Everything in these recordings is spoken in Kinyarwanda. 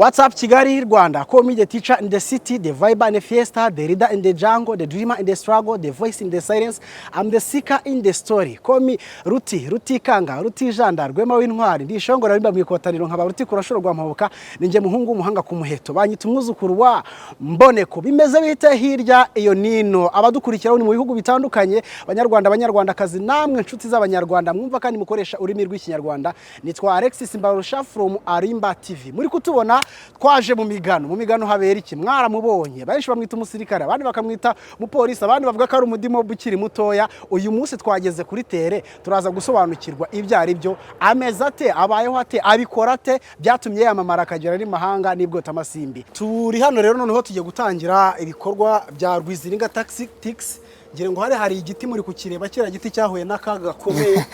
What's up, Kigali, Rwanda? Call me the teacher in the city, the viber in the fiesta, the reader in the jungle, the dreamer in the struggle, the voice in the silence. I'm the seeker in the story. Call me Rutikanga, Rutijanda, Rwema w'intwari. Ndi shongora rimba mwikotaniro nkaba Rutikurashoro rwa Mpabuka. Ninje muhungu umuhanga ku muheto. Banyita umwuzukuru wa Mboneko. Bimeze bite hirya iyo nino. Abadukurikira ni mu bihugu bitandukanye, Abanyarwandakazi namwe nshuti z'Abanyarwanda mwumva kandi mukoresha ururimi rw'Ikinyarwanda. Nitwa Alexis Mbarusha from Arimba TV. Muri kutubona twaje mu migano habera iki mwaramubonye benshi bamwita umusirikare abandi bakamwita umupolisi abandi bavuga ko ari umudimo bukiri mutoya. Uyu munsi twageze kuri tere turaza gusobanukirwa ibyo ari byo ameza ate abayeho ate abikora ate byatumye yamamara akagera ari mahanga nibwo tamasimbi. Turi hano rero noneho tugiye gutangira ibikorwa bya Rwiziringa Tactics. Ngire ngo hari igiti muri kukireba kira giti cyahuye n'akaga gakomeye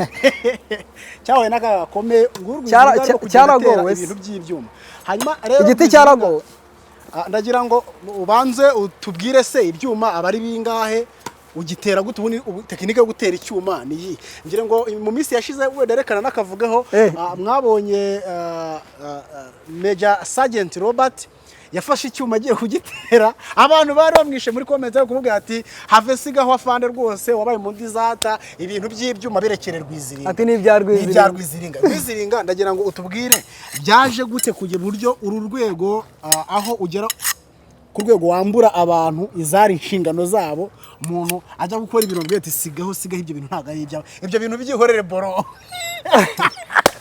cyahuye n'akaga gakomeye cyaragowe ibintu by'ibyuma. Hanyuma rero igiti cyaragowe ndagira ngo ubanze utubwire se ibyuma abari bingahe ugitera gute ubundi tekinike yo gutera icyuma niyi. Ngire ngo mu minsi yashize wederekana nakavugaho mwabonye Major Sergeant Robert yafashe icyuma agiye kugitera abantu bari bamwishe muri comment yo kuvuga ati have sigaho afande rwose wabaye mu ndizata ibintu by'ibyuma berekere Rwiziringa ati ni bya Rwiziringa ndagira ngo utubwire byaje gute kugira buryo uru rwego aho ugera ku rwego wambura abantu izari inshingano zabo umuntu ajya gukora ibintu bwete sigaho ibyo bintu ntaga yijya ibyo bintu byihorere boro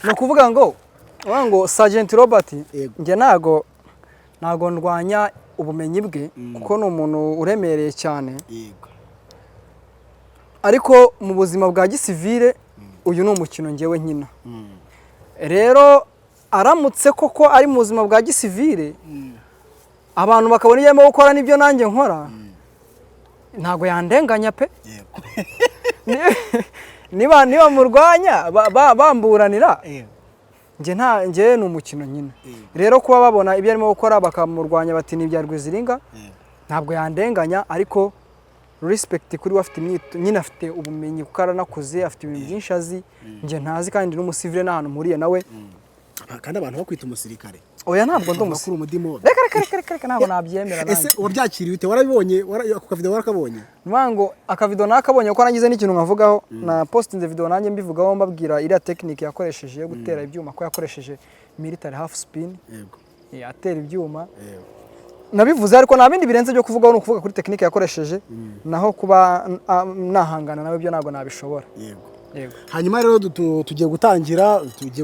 no kuvuga ngo Sergeant Robert nge nago ndwanya ubumenyi bwe kuko ni umuntu uremereye cyane ariko mu buzima bwa gisivile uyu ni umukino ngewe nkina rero aramutse koko ari mu buzima bwa gisivile abantu bakabona iyo arimo gukora n'ibyo nanjye nkora ntago yandenganya pe niba murwanya bamburanira nge ni umukino nyine rero kuba babona ibyo arimo gukora bakamurwanya bati ni bya Rwiziringa ntabwo yandenganya ariko respect kuri wafite nyine afite ubumenyi kuko aranakuze afite ibintu byinshi azi nge ntazi kandi n'umusivile n'ahantu muriye nawe kandi abantu bakwita umusirikare oya ntabwo ndomusirikare umudimo reka ntabwo nabyemera ese wabyakiriye ute warabibonye ako kavideo warakabonye mwango akavideo nakabonye uko nagize n'ikintu nkavugaho na postinze video nanjye mbivugaho mbabwira iriya technique yakoresheje yo gutera ibyuma ko yakoresheje military half spin yego atera ibyuma nabivuze ariko nta bindi birenze byo kuvugaho no kuvuga kuri technique yakoresheje naho kuba nahangana nawe byo ntago nabishobora yego. Hanyuma rero tugiye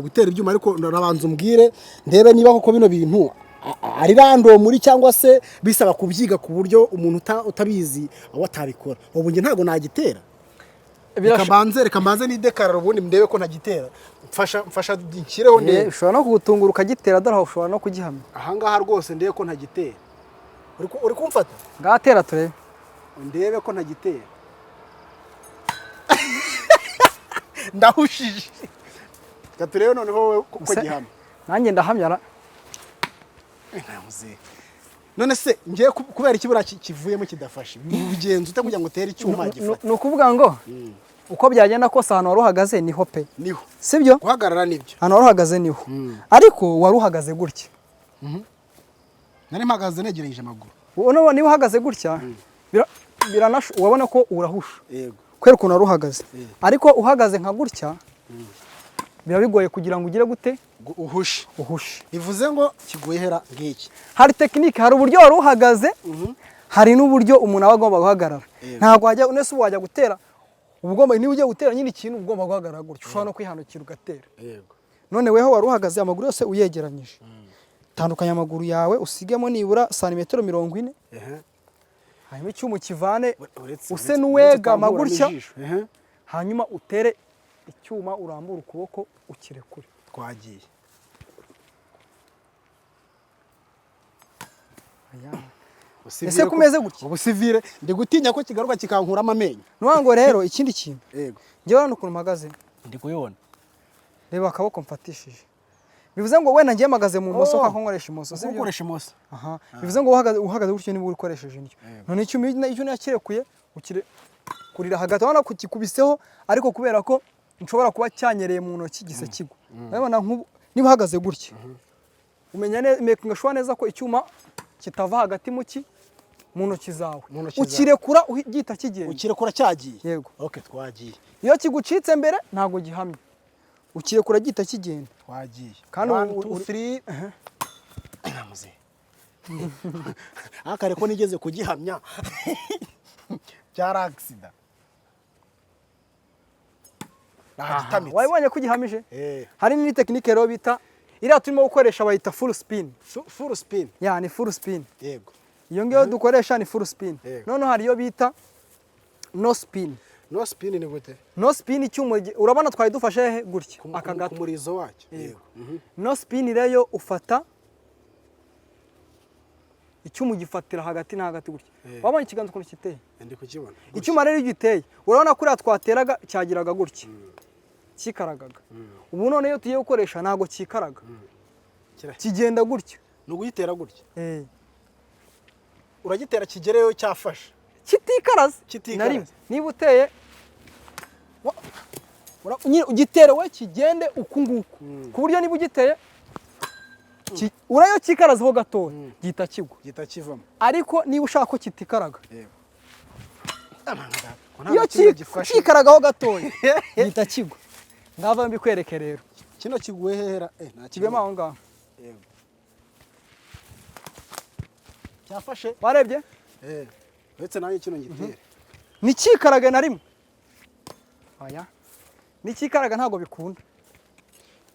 gutera ibyuma ariko nabanza umbwire ndebe niba koko bino bintu ari rando muri cyangwa se bisaba kubyiga ku buryo umuntu utabizi awatabikora ubu nge ntago nagitera reka mbanze ni dekarara ubundi ndebe ko ntagitera mfasha nshyireho ndebe ushobora no kugutungura ukagitera dore ushobora no kugihamya ahangaha rwose ndebe ko ntagitera uri kumfata ngatera turebe ndebe ko ntagitera ndahushije gaturebe noneho wowe ko gihamya nanjye ndahamyara none se ngiye kubera ikibura kivuyemo kidafashe ugenza ute kugira ngo utere icyuma gifata no kuvuga ngo uko byagenda kose ahantu wari uhagaze niho pe niho sibyo guhagarara nibyo ahantu wari uhagaze niho ariko wari uhagaze gutya nari mpagaze negereje amaguru ubona niba uhagaze gutya wabona ko urahusha yego kwera ukuntu wari uhagaze ariko uhagaze nka gutya biba bigoye kugira ngo ugire gute uhushe bivuze ngo kiguye hera ngiki hari technique hari uburyo wari uhagaze hari n'uburyo umuntu aba agomba guhagarara ntabwo wajya unese wajya gutera ubugomba niba ugiye gutera nyine ikintu ugomba guhagarara gutya ushobora no kwihanukira ugatera yego none weho wari uhagaze amaguru yose uyegeranyije tandukanya amaguru yawe usigemo nibura santimetero 40 hanyuma icyuma kivane use n'uwegama gutya hanyuma utere icyuma urambura ukuboko ukirekure twagiye ese kumeze gutya ubusivile ndi gutinya ko kigaruka kikankuramo amenyo nwango rero ikindi kintu yego ngewe hano ukuntu mpagaze ndi kuyibona reba akaboko mfatishije bivuze ngo wenda ngiye mpagaze mu moso kako nkoresha imoso sibyo ukoresha imoso bivuze ngo uhagaze gutyo niba ukoresheje nicyo none icyo nakirekuye ukire kurira hagati wana kukikubiseho ariko kubera ko nshobora kuba cyanyereye mu ntoki gise kigwa urabona niba uhagaze gutya umenya making sure neza ko icyuma kitava hagati mu ntoki zawe. Ukirekura gihita kigenda. Ukirekura cyagiye. Yego. Okay, twagiye. Iyo kigucitse mbere ntago gihamye. Ukirekura gihita kigenda. Twagiye. Kandi 1 2 3 namuze. Akare ko nigeze kugihamya. Cyara accident. Wabonye ko gihamije? Hari ni technique rero bita iriya turimo gukoresha bayita full spin. Full spin. Ya ni full spin. Yego. Iyo ngiyo dukoresha ni full spin. None hari iyo bita no spin. No spin ni gute? No spin icyuma urabona twari dufashe gutya aka gato. Kumurizo wacyo. Yego. No spin rero ufata icyuma gifatira hagati na hagati gutya. Wabonye ikiganza ukuntu kiteye? Ndi kukibona. Icyuma rero giteye. Urabona kuri twateraga cyagiraga gutya. Kikaragaga. Ubu none iyo tugiye gukoresha ntago kikaraga. Kigenda gutya. Nuguyitera gutya. Uragitera kigereyo cyafasha. Kitikaraze. Niba uteye ugitera we kigende ukunguku. Ku buryo niba ugiteye urayo kikarazeho gato gita kigwa. Gita kivamo. Ariko niba ushaka ko kitikaraga. Iyo kikaragaho gato gita kigwa. Ngava mbikwereke rero. Kino kiguwe hera nta kigwema aho ngaho. Yego. Cyafashe. Warebye? Uretse nayo kino gitere. Ni kikaraga na rimwe. Aya. Ni kikaraga ntago bikunda.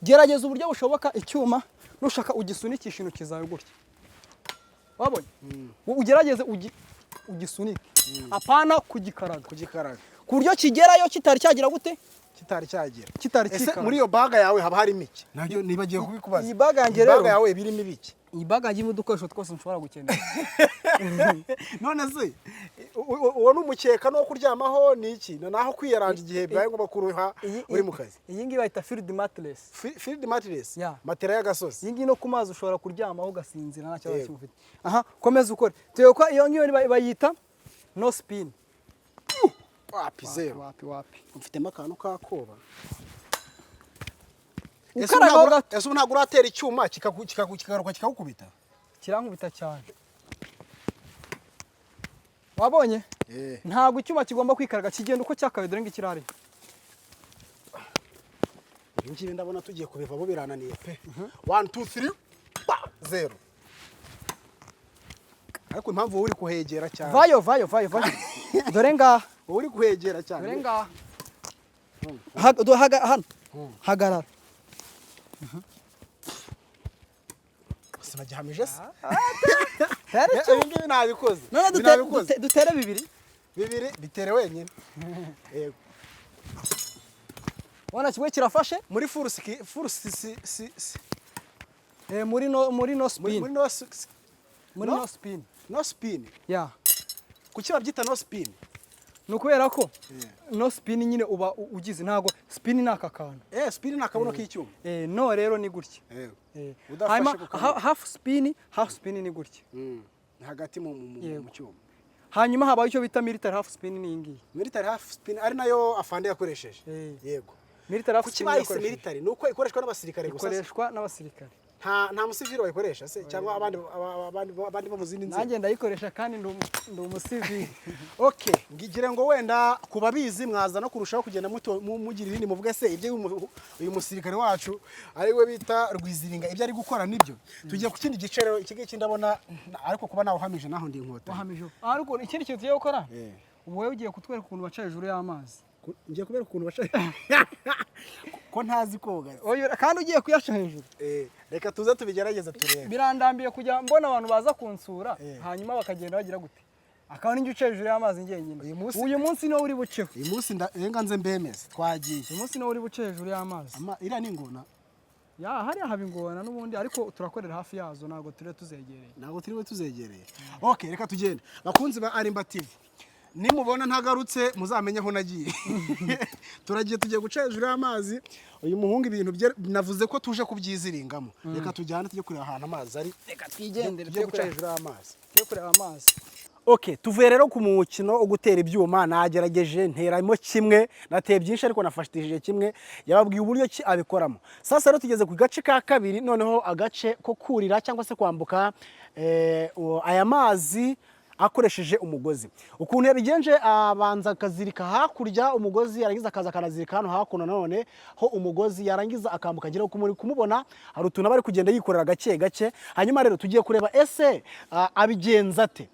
Gerageza uburyo bushoboka icyuma nushaka ugisunikisha intoki zawe gutya. Wabonye? Ugerageze ugisunike. Apana kugikaraga. Ku buryo kigerayo kitari cyagira gute? Kitari kikara. Ese muri iyo baga yawe haba harimo iki? Nabyo nibagiye kubikubaza. Iyi baga yanjye rero. Baga yawe birimo ibiki? Iyi baga yanjye udukoresho twose nshobora gukenera. None se uwo numukeka no kuryamaho ni iki? Naho kwiyaranja igihe byaye ngo bakuruha uri mu kazi. Iyi ngiyi bayita field mattress. Field mattress? Yeah. Matera y'agasozi. Iyi ngiyi no ku mazi ushobora kuryamaho ugasinzira nta kibazo kimufite. Aha, komeza ukore. Tuye ko iyo ngiyo bayita no spin. Wapi zero. Wapi. Mfitemo akantu kakoba. Ese ntabwo uratera icyuma kikagaruka kikagukubita? Kirankubita cyane. Wabonye? Ntabwo icyuma kigomba kwikaraga kigenda uko cyakabaye dore ngikirari. Ngiye ndabona tugiye kubiva bo birananiye pe. 1 2 3 0. Ariko impamvu uri kuhegera cyane. Vayo. Dore ngaha. Uri kuhegera cyane. Dore ngaha. Hano. Hagarara. Sinagihamije se. Ngibi nabikoze. None dutere bibiri bitere wenyine. Yego. Wana kimwe kirafashe muri full muri no spin. No spin. Ya. Kuki babyita no spin? Nukubera ko no spin nyine uba ugize ntago spin ni akakana. Spin ni akabuno k'icyuma. No rero ni gutya. Udafashe ku half spin ni gutya. Hagati mu cyuma. Hanyuma habaye icyo bita military half spin ni ingi. Military half spin ari nayo afande yakoresheje. Yego. Military half spin. Kuki bayise military? Nuko ikoreshwa n'abasirikare gusa. Ikoreshwa n'abasirikare. Nta musivili wayikoresha se cyangwa abandi bo mu zindi nzira. Nanjye ndayikoresha kandi ndi umusivili. Okay, ngigire ngo wenda kubabizi mwaza no kurushaho kugenda mugira ibindi muvuga se ibyo uyu musirikare wacu ari we bita Rwiziringa ibyo ari gukora nibyo. Tugiye ku kindi gice rero iki ndabona ariko kuba nawe uhamije naho ndi inkota. Wahamije. Ariko ikindi kintu tugiye gukora? Ubu wewe ugiye kutwereka ukuntu baca hejuru y'amazi. Ngiye kubereka ukuntu baca ko ntazi koga. Kandi ugiye kuyasha hejuru. Reka tuze tubigerageza turebe. Birandambiye kujya mbona abantu baza kunsura hanyuma bakagenda bagira gute. Akaba n'ingi uca hejuru y'amazi ngenyine. Uyu munsi no uri buceho. Uyu munsi renga nze mbemeze twagiye. Uyu munsi no uri buce hejuru y'amazi. Ira ni ingona. Ya hari haba ingona n'ubundi ariko turakorera hafi yazo ntago turi tuzegereye. Ntago turiwe tuzegereye. Okay, reka tugende. Bakunzi ba Arimba TV. Nimubona ntagarutse muzamenye aho nagiye. Turagiye tugiye guca hejuru y'amazi. Uyu muhungu ibintu navuze ko tuje kubyiziringamo. Reka tujyane tujye kureba ahantu amazi ari. Reka twigendere tujye guca hejuru y'amazi. Tujye kureba amazi. Okay, tuvuye rero ku mukino wo gutera ibyuma nagerageje nteramo kimwe nateye byinshi ariko nafashishije kimwe yababwiye uburyo ki abikoramo. Sasa rero tugeze ku gace ka kabiri noneho agace ko kurira cyangwa se kwambuka aya mazi akoresheje umugozi. Ukuntu yabigenje abanza akazirika hakurya umugozi yarangiza akaza akanazirika hano hakuno none ho umugozi yarangiza akambuka ngera uko muri kumubona hari utuntu bari kugenda yikorera gake gake. Hanyuma rero tugiye kureba ese abigenza ate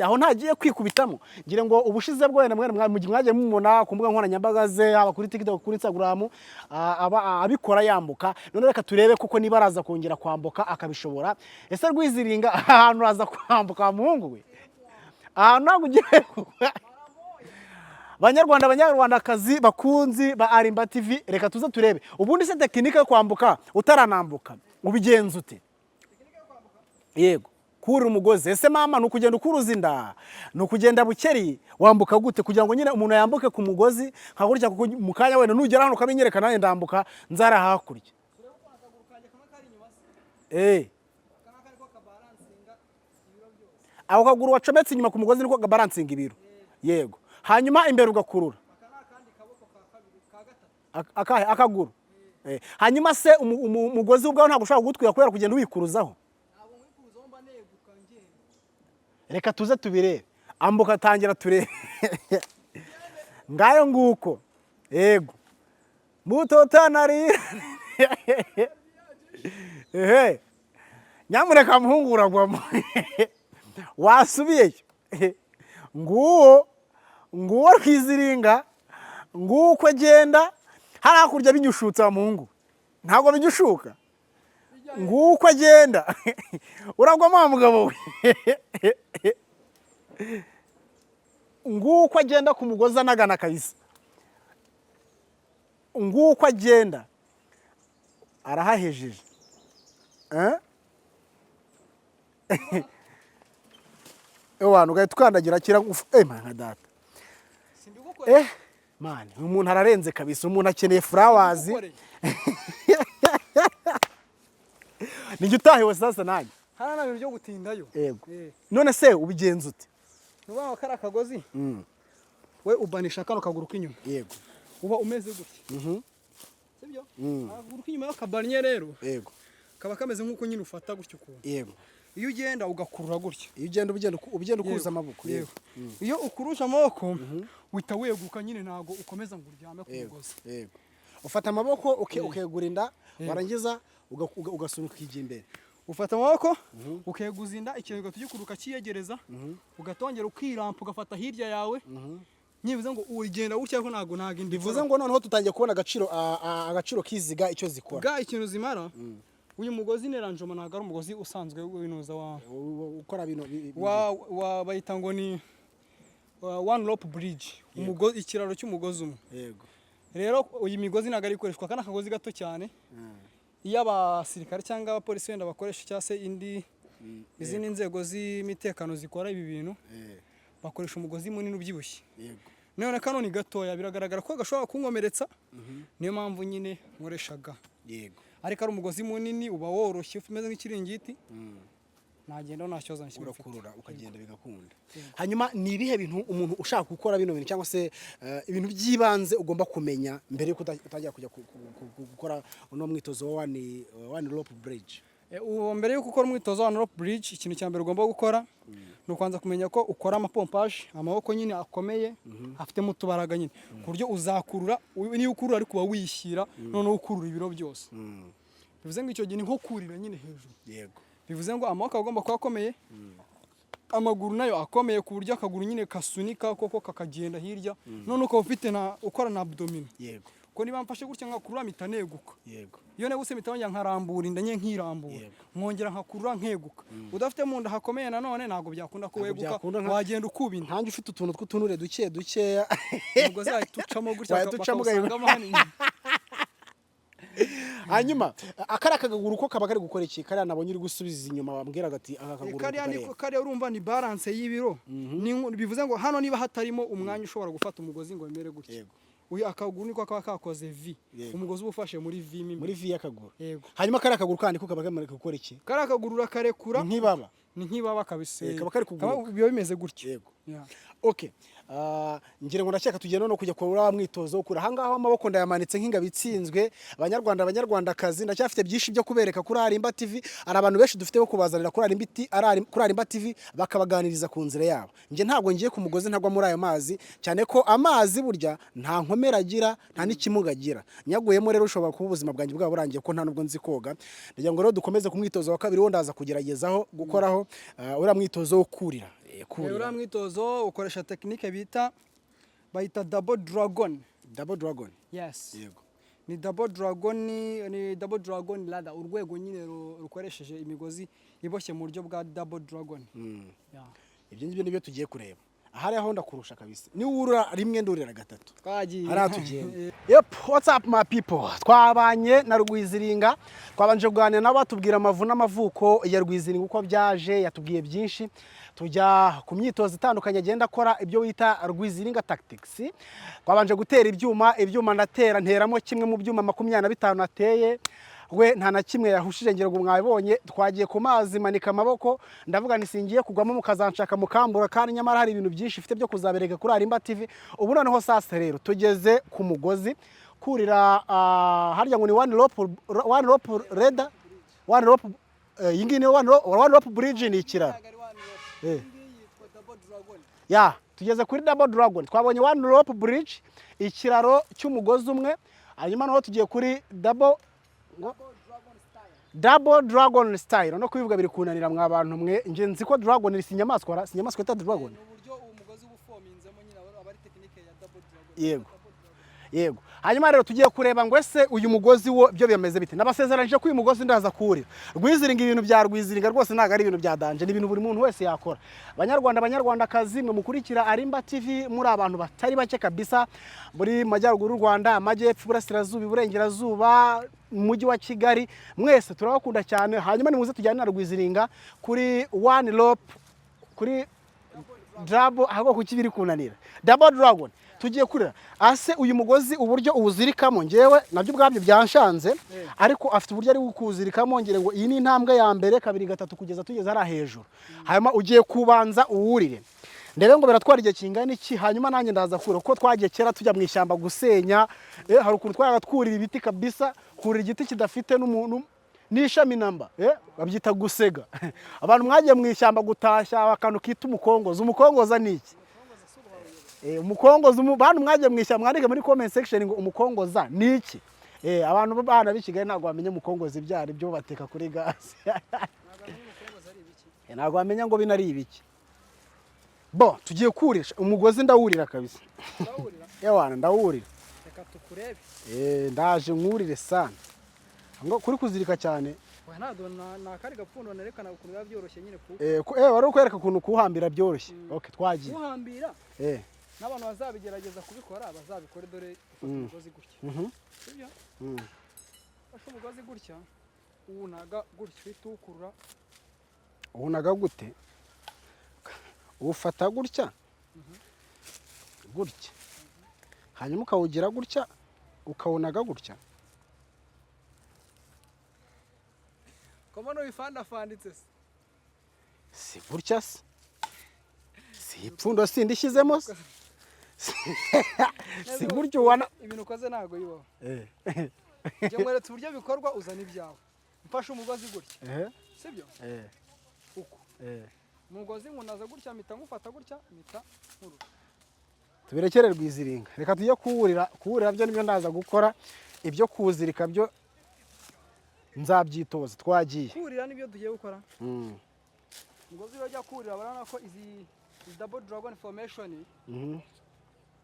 aho ntagiye kwikubitamo ngire ngo ubushize bwo wenda mwagiye mumubona ku mbuga nkoranyambaga ze haba kuri TikTok kuri Instagram abikora yambuka. None reka turebe kuko niba araza kongera kwambuka akabishobora. Ese Rwiziringa ahantu aza kwambuka muhungu we ahantu nagugiye Banyarwandakazi bakunzi ba Arimba TV reka tuze turebe ubundi se tekinike yo kwambuka utaranambuka ubigenza ute? Yego kuri umugozi ese mama nukugenda ukuruza inda nukugenda bukeri wambuka gute kugira ngo nyine umuntu yambuke ku mugozi nkakurya mu kanya wenda nugera hano kabinyereka nawe ndambuka nzara hakurya aho kaguru wacometse inyuma ku mugozi niko gabalansinga ibiro yego hanyuma imbere ugakurura akaguru hanyuma se umugozi ubwaho ntabwo ushaka gutwira kubera kugenda wikuruzaho. Reka tuze tubirebe ambuka tangira turebe ngayo nguko yego mutotanari nyamureka muhungura gwamo wasubiyeyo nguwo Rwiziringa nguko agenda harakurya binyushutse wa muhungu ntabwo binyushuka nguko agenda uragwamo wa mugabo we nguko agenda ku mugozi anagana kabisa nguko agenda arahahejeje ewana ugahita ukandagira kira mana data man umuntu ararenze kabisa umuntu akeneye flowers Nijye utahiwe sasa nanjye hana bintu byo gutindayo yego none se ubigenza ute? Nuba kara kagozi we ubanisha kano kaguru k'inyuma yego uba umeze gutya sibyo akaguru k'inyuma yakabanye rero yego kaba kameze nkuko nyine ufata gutyo uko yego iyo ugenda ugakurura gutya iyo ugenda ukuruza amaboko yego iyo ukurusha amaboko wita weguka nyine nago ukomeza ngo uryame ku mugozi yego ufata amaboko ukegura inda warangiza ugasunika kijya imbere ufata amaboko ukeguza inda ikintu gatugikuruka kiyegereza ugatongera ukirampa ugafata hirya yawe nyibuze ngo urigenda gutya ko nago indi bivuze ngo noneho tutangiye kubona agaciro kiziga icyo zikora ga ikintu zimara uyu mugozi neranjoma nago ari umugozi usanzwe winuza ukora bino wa bayita ngo ni one rope bridge umugozi ikiraro cy'umugozi umwe yego rero uyu migozi nago ari ikoreshwa kana kagozi gato cyane iyo abasirikare cyangwa abapolisi wenda bakoresha cyase izindi nzego z'imitekano zikora ibi bintu bakoresha umugozi munini ubyibushye yego none kano ni gatoya biragaragara ko gashobora kunkomeretsa niyo mpamvu nyine nkoreshaga yego ariko ari umugozi munini uba woroshye umeze nk'ikiringiti nagenda nacyoza urakurura ukagenda bigakunda. Hanyuma ni ibihe bintu umuntu ushaka gukora bino bintu cyangwa se ibintu byibanze ugomba kumenya mbere yuko utajya kujya gukora uno mwitozo wa one rope bridge? Mbere yuko ukora umwitozo wa one rope bridge ikintu cya mbere ugomba gukora no kwanza kumenya ko ukora amapompage amaboko nyine akomeye afite mu tubaraga nyine ku buryo uzakurura niyo ukurura ariko kuba wishyira none ukurura ibiro byose bivuze ngo icyo gihe ni nko kurira nyine hejuru yego bivuze ngo amaboko agomba kuba akomeye amaguru nayo akomeye ku buryo akaguru nyine kasunika koko kakagenda hirya none uko ufite ukora na abdomen yego ko niba mfashe gutya nkakurura mitaneguka yego iyo neguse mitawanya nkarambura inda nye nkirambura nkongera nkakurura nkeguka udafite mu nda hakomeye nanone nago byakunda ko weguka wagenda ukubina ntange ufite utuntu tw'utunure dukeya ubwo zahitucamo gutya bakasangamo hani hanyuma akara kaguru ko kaba kari gukora iki kari nabonye uri gusubiza inyuma bambwiraga ati aka kaguru kari urumva ni balance y'ibiro bivuze ngo hano niba hatarimo umwanya ushobora gufata umugozi ngo emere gutya uyu akaguru niko kaba kakoze V, umugozi uba ufashe muri V muri V y'akaguru. Yego. Hanyuma kari akaguru kandi ko kaba kamara gukora iki? Kari akaguru urakarekura Nk'ibaba. ni nk'ibaba kabise. Kaba kari kuguruka. Biba bimeze gutyo. Yego. Okay. Ngira ngo ndashaka tugenda no kujya kora mwitozo kuri ahangaho amaboko ndayamanitse nk'ingabo itsinzwe. Abanyarwandakazi ndacyafite byinshi byo kubereka kuri Arimba TV. Ari abantu benshi dufite bo kubazanira kuri Arimba TV bakabaganiriza ku nzira yabo. Nje ntabwo ngiye ku mugozi ntagwa muri ayo mazi cyane ko amazi burya nta nkomera agira nta n'ikimuga agira. Nyaguyemo rero ushobora kuba ubuzima bwanjye bwa burangiye ko nta nubwo nzi koga. Ndagira ngo rero dukomeze ku mwitozo wa kabiri wo ndaza kugeragezaho gukoraho ura mwitozo wo kurira. Ura mwitozo ukoresha technique bayita double dragon. Double dragon. Yes. Yego. Ni double dragon ladder, urwego nyine rukoresheje imigozi iboshye mu buryo bwa double dragon. Ibyo ngibyo nibyo tugiye kureba. Ahari aho ndakurusha kabisa. Ni urura rimwe ndurira gatatu. Twagiye. Aratugiye. Yep, what's up my people? Twabanye na Rwiziringa. Twabanje kuganira nabo batubwira amavuna amavuko ya Rwiziringa uko byaje, yatubwiye byinshi. Tujya ku myitozo itandukanye agenda akora ibyo wita Rwiziringa tactics. Twabanje gutera ibyuma ndatera nteramo kimwe mu byuma 25 nateye. We nta na kimwe yahushije ngero ngo mwabonye. Twagiye ku mazi manika amaboko ndavuga nisingiye kugwamo mukazanshaka mukambura kandi nyamara hari ibintu byinshi ifite byo kuzabereka kuri Arimba TV. Ubu noneho sasa rero tugeze ku mugozi kurira harya ngo ni one rope ladder, one rope yingine one rope bridge ni ikiraro. Ya tugeze kuri double dragon. Twabonye one rope bridge ikiraro cy'umugozi umwe. Hanyuma naho tugiye kuri double dragon style. No kubivuga biri kunanira mwa bantu mwe nje nzi ko dragon ni sinyamaswa ta dragon. Uburyo umugozi ubufominzemo nyine abari technique ya double dragon. Yego. Hanyuma rero tugiye kureba ngo ese uyu mugozi wo byo bimeze bite. Nabasezeranije ko uyu mugozi ndaza kurira. Rwiziringa ibintu bya Rwiziringa rwose ntago ari ibintu bya danje, ni ibintu buri muntu wese yakora. Abanyarwandakazi mwe mukurikira Arimba TV muri abantu batari bake kabisa muri majyaruguru y'u Rwanda, amajyepfo, burasirazuba, iburengerazuba, mujyi wa Kigali, mwese turabakunda cyane. Hanyuma ni muze tujyana na Rwiziringa kuri one rope, kuri double aho kukibiri kunanira double dragon. Tugiye kurira ase uyu mugozi uburyo uwuzirikamo ngewe nabyo ubwabyo byanshanze, ariko afite uburyo ari gukuzirikamo ngire ngo iyi ni intambwe ya mbere, kabiri, gatatu kugeza tugeze ara hejuru. Hanyuma ugiye kubanza uwurire ndebe ngo biratwara igihe kingana iki. Hanyuma nanjye ndaza kura uko twagiye kera tujya mu ishyamba gusenya. Hari ukuntu twagatwurira ibiti kabisa, kurira igiti kidafite n'umuntu n'ishami namba babyita gusega. Abantu mwagiye mu ishyamba gutashya akantu kita umukongoza ni iki? Umukongoza bantu mwagiye mu ishyamba mwandike muri comment section ngo umukongoza ni iki? Abantu bana b'ikigali ntago bamenye umukongoza ibyari byo bateka kuri gas. Ntago bamenya ngo binari ibiki. Bo tugiye kurisha umugozi ndawurira kabisa. Ewana ndawurira. Reka tukurebe. Ndaje nkurire sana. Ngo kuri kuzirika cyane. Nado na kari gapfundo nerekana ukuntu biba byoroshye nyine ku. Wari ukwereka ukuntu kuhambira byoroshye. Okay twagiye. Kuhambira. N'abantu bazabigerageza kubikora bazabikore dore umugozi gutya. Sibyo? Fasha umugozi gutya. Unaga gutya itukurura. Unaga gute? Ufata gutya. Gutya. Hanyuma ukawugira gutya ukawunaga gutya. Komano bifandafanditse se. Si gutya se. Si ipfundo sindishyizemo se. Si gutyo wana ibintu ukoze ntago yibaho. Je mweretse uburyo bikorwa uzana ibyawe. Mfashe umugozi gutya. Sibyo? Uko. Umugozi nkunaza gutya mita ngufata gutya mita nkuru. Tuberekere Rwiziringa. Reka tujye kuwurira byo nibyo ndaza gukora. Ibyo kuzirika byo nzabyitoza twagiye. Kurira nibyo tugiye gukora. Umugozi urajya kurira barana ko izi double dragon formation.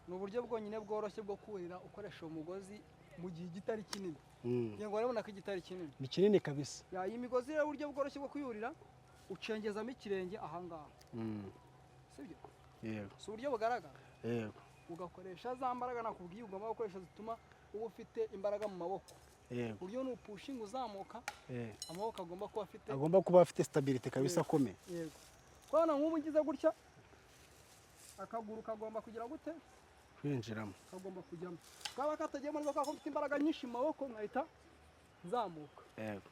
N'uburyo bwonyine bworoshye bwo kurira ukoresha umugozi mu gihe gitari kinini. Yego urabona ko igitari kinini. Ni kinini kabisa. Ya iyi migozi rero uburyo bworoshye bwo kuyurira ucengezamo ikirenge ahangaha. Sibyo? Yego. Si uburyo bugaragara. Yego. Ugakoresha za mbaraga nakubwiye ugomba gukoresha zituma uba ufite imbaraga mu maboko. Yego. Uburyo ni pushing uzamuka. Amaboko agomba kuba afite stability kabisa akomeye. Yego. Kwana nk'ubu ngize gutya akaguru kagomba kugira gute kwinjiramo kagomba kujyamo kaba katagiyemo neza ko mfite imbaraga nyinshi mu maboko nkahita nzamuka yego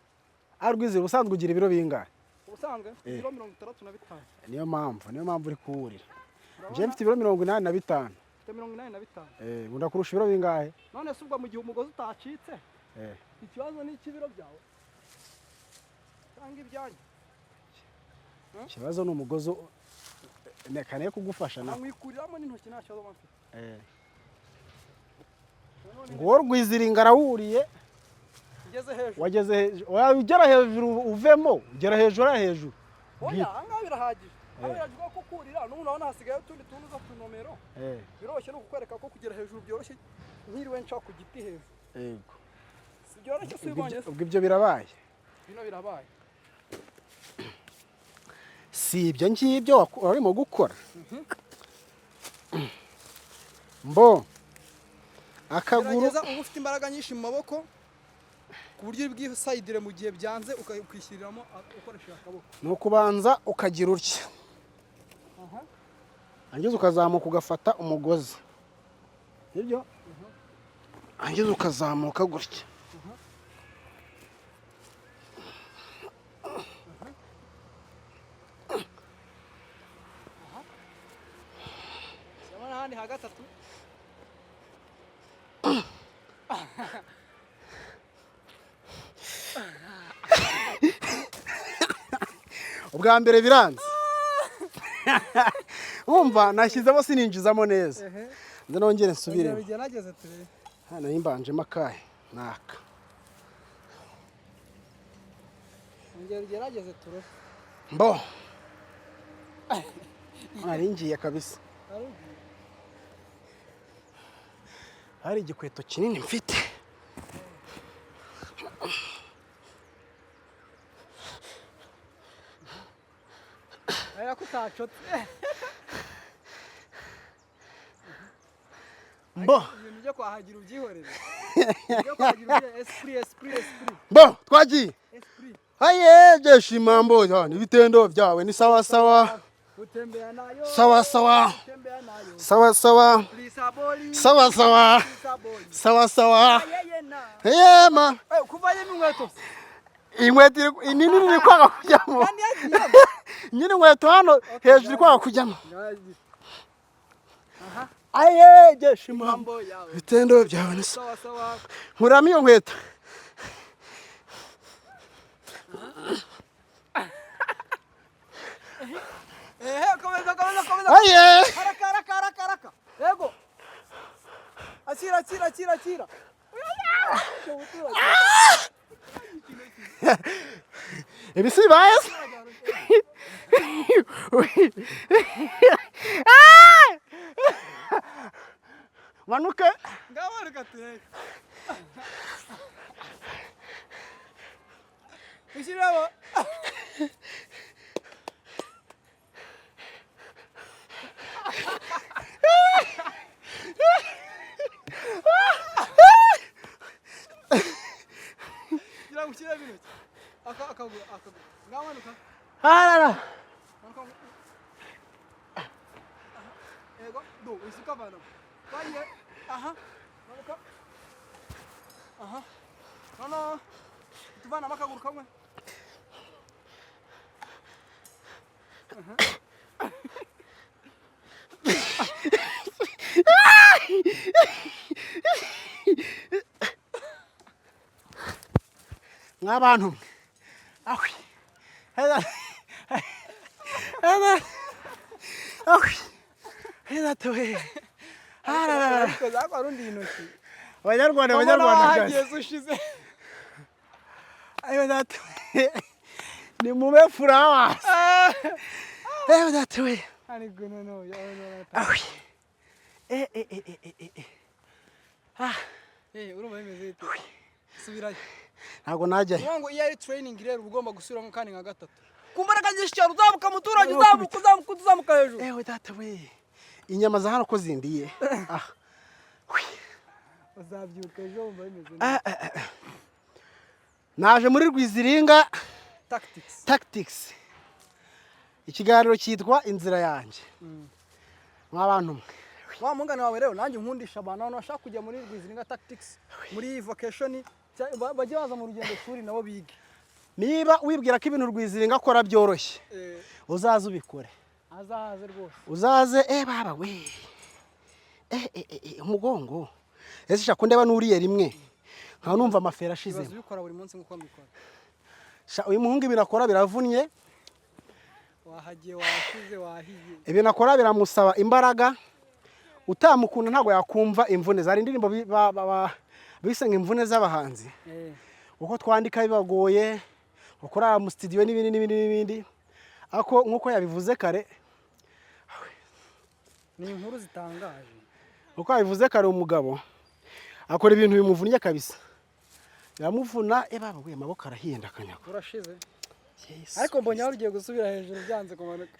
Rwizera ubusanzwe ugira ibiro bingahe ubusanzwe ibiro 65 niyo mpamvu uri kuwurira je mfite ibiro 85 ngunda kurusha ibiro bingahe none se ubwo mu gihe umugozi utacitse ikibazo ni ikibiro byawe cyangwa ibyanyu ikibazo ni umugozi nekane kugufasha na mwikuriramo n'intoki nta kibazo bafite ngo Rwiziringa arawuriye ugeze hejuru wageze hejuru ugera hejuru uvemo ugera hejuru oya angahe birahagije abirajwe ko kurira n'ubu nabona hasigaye utundi tuntu za tunomero biroroshye no kukwereka ko kugera hejuru byoroshye nkiriwe nca ku giti hejuru yego si byoroshye subanye ubwo ibyo birabaye bino birabaye si ibyo ngibyo warimo gukora mbo akaguru uba ufite imbaraga nyinshi mu maboko ku buryo bw'isayidire mu gihe byanze ukishyiriramo ukoresheje akaboko ni ukubanza ukagira utya angiza ukazamuka ugafata umugozi nibyo angiza ukazamuka gutya n'ahandi ha gatatu ubwa mbere biranze wumva nashyizemo sininjizamo neza nongere nsubire hano yimbanjemo akahe naka ongera ugerageze turebe mbo naringiye kabisa hari igikweto kinini mfite aya kutacotse mbo ibintu byo kwahagira ubyihorere byo kwahagira esprit mbo twagiye haye byeshima mbo ibitendo byawe ni sawa sawa utembea nayo sawa sawa utembea nayo sawa sawa lisaboli sawa sawa sawa sawa yema kuvaye inkweto inkweto inini ni kwanga kujyamo nyine inkweto hano hejuru kwanga kujyamo aye byeshima ibitendo byawe ni sawa sawa nkuramo iyo nkweto komeza aye haraka yego akira ibisi bibaye manuke ngawaruka tuye ushyiramo ushyira bino akaguru ngawaruka harara ego do usika bana baye manuka no tuvana makaguru kamwe nk'abantu awi heza tuwe ariko zakwarundi intoki abanyarwanda hagiye ushize ayo datuwe ni mube flowers ayo datuwe ariko no awi urumva bimeze bite subirayo ntabwo najyayo ngo iyo ari training rero ugomba gusubiramo kandi nka gatatu kumbaraga nyinshi cyane uzamuka muturage uzamuka hejuru ewe data we inyama za hano ko zindiye uzabyuka ejo wumva bimeze naje muri Rwiziringa tactics ikiganiro cyitwa inzira yanjye nk'abantu wa mungana wawe rero nanjye nkundisha abantu bashaka kujya muri Rwiziringa Tactics muri vacation bajye baza mu rugendo shuri nabo bige. Niba wibwira ko ibintu Rwiziringa akora byoroshye uzaze ubikore. Azaze rwose. Uzaze baba we. Umugongo. Ese shaka ndeba nuriye rimwe. Nka numva amafera ashize. Bazubikora buri munsi nkuko mbikora. Uyu muhungu birakora biravunnye. Wahagiye washize wahiye. Ibintu akora biramusaba imbaraga. Utamukunda ntago yakumva imvune zari indirimbo bisenga imvune z'abahanzi. Uko twandika bibagoye, ukora mu studio n'ibindi. Ako nkuko yabivuze kare. Ni inkuru zitangaje. Uko yabivuze kare umugabo akora ibintu bimuvunnye kabisa. Yamuvuna baba we maboko arahinda kanyako. Urashize. Ariko mbonye aho ugiye gusubira hejuru byanze kumanuka.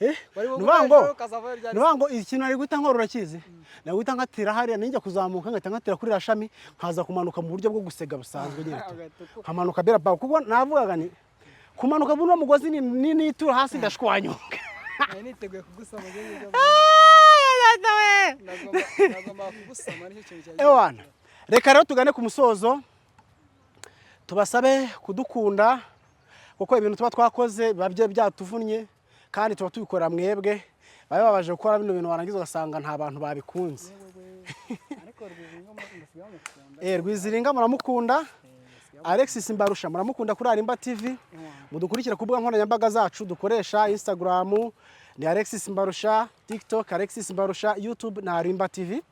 Nubango ikintu ari guhita nkora urakizi. Na guhita nkatira hariya ninjya kuzamuka ngahita nkatira kuri rashami nkaza kumanuka mu buryo bwo gusega busanzwe nyine. Nkamanuka bera ba kuko navugaga ni kumanuka buno mugozi ni itura hasi ndashwanyuka. Niteguye kugusama ngenge. Nagomba kugusama nicyo kintu cyaje. Ewana. Reka rero tugane ku musozo. Tubasabe kudukunda kuko ibintu tuba twakoze babye byatuvunnye kandi tuba tubikora mwebwe babe babaje gukora bino bintu warangiza ugasanga nta bantu babikunze. Ariko Rwiziringa muramukunda. Alexis Mbarusha muramukunda kuri Arimba TV. Mudukurikira ku mbuga nkoranyambaga zacu dukoresha Instagram ni Alexis Mbarusha, TikTok Alexis Mbarusha, YouTube na Arimba TV.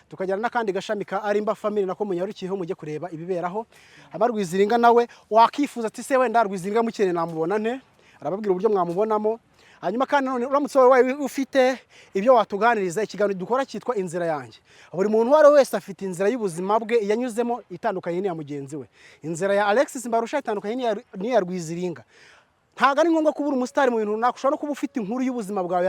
Tukajyana n'akandi gashami ka Arimba Family nako munyarukiyeho mujye kureba ibiberaho. Abarwiziringa nawe wakifuza ati se wenda Rwiziringa mukene namubona nte arababwira uburyo mwamubonamo. Hanyuma kandi none uramutse wawe ufite ibyo watuganiriza ikiganiro dukora cyitwa inzira yanjye. Buri muntu wari wese afite inzira y'ubuzima bwe yanyuzemo itandukanye n'iya mugenzi we. Inzira ya Alexis Mbarusha itandukanye n'iya Rwiziringa. Ntago ari ngombwa kubura umusitari mu bintu runaka ushobora no kuba ufite inkuru y'ubuzima bwawe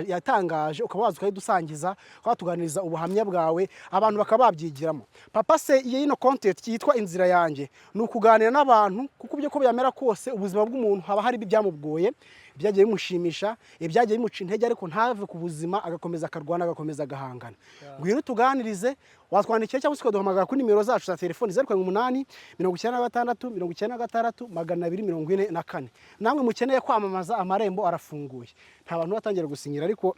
yatangaje ukaba waza ukayidusangiza ukatuganiriza ubuhamya bwawe abantu bakaba babyigiramo. Papa se yino content yitwa inzira yanjye ni ukuganira n'abantu kuko ibyo ko byamera kose ubuzima bw'umuntu haba hari ibyamugoye ibyagiye bimushimisha ibyagiye bimuca intege ariko ntave ku buzima agakomeza akarwana agakomeza agahangana. Ngwino tuganirize watwandikiye cyangwa se ukaduhamagara kuri nimero zacu za telefoni 08 96 96 244. Namwe mukeneye kwamamaza amarembo arafunguye. Nta bantu batangira gusinyira ariko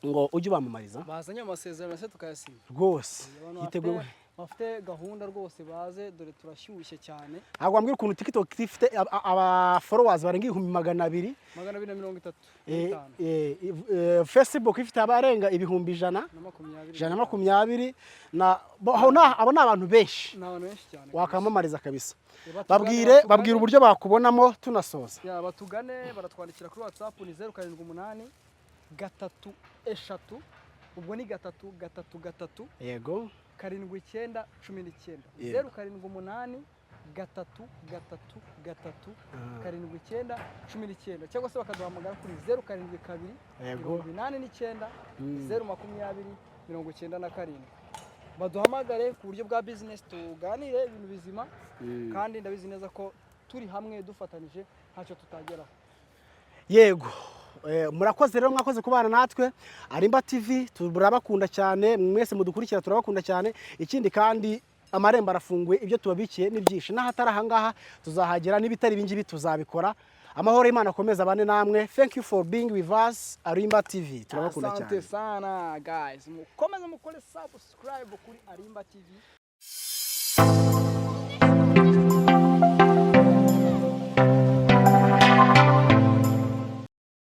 ngo ujye bamamariza. Bazanye amasezerano se tukayasinya. Rwose yiteguye. Bafite gahunda rwose baze dore turashyushye cyane. Agwa mbwira ukuntu TikTok ifite aba followers barenga 200. 235. Facebook ifite abarenga 120 na abo n'abantu benshi. N'abantu benshi cyane. Wakamamariza kabisa. Babwire uburyo bakubonamo tunasoza. Ya batugane baratwandikira kuri WhatsApp ni 078 3 ubwo ni 3 yego 79 19 078 3 79 19 cyangwa se bakaduhamagara kuri 072 89 020 baduhamagare ku buryo bwa business tuganire ibintu bizima kandi ndabizi neza ko turi hamwe dufatanije ntacyo tutageraho. Yego murakoze rero mwakoze kubana natwe Arimba TV turabakunda cyane mwese mudukurikira turabakunda cyane ikindi kandi amarembo arafunguye ibyo tubabikiye n'ibyinshi nahatari ahangaha tuzahagera n'ibitari bingibi tuzabikora. Amahoro y'Imana akomeza bane namwe. Thank you for being with us Arimba TV turabakunda cyane. Asante sana guys mukomeze mukore subscribe kuri Arimba TV.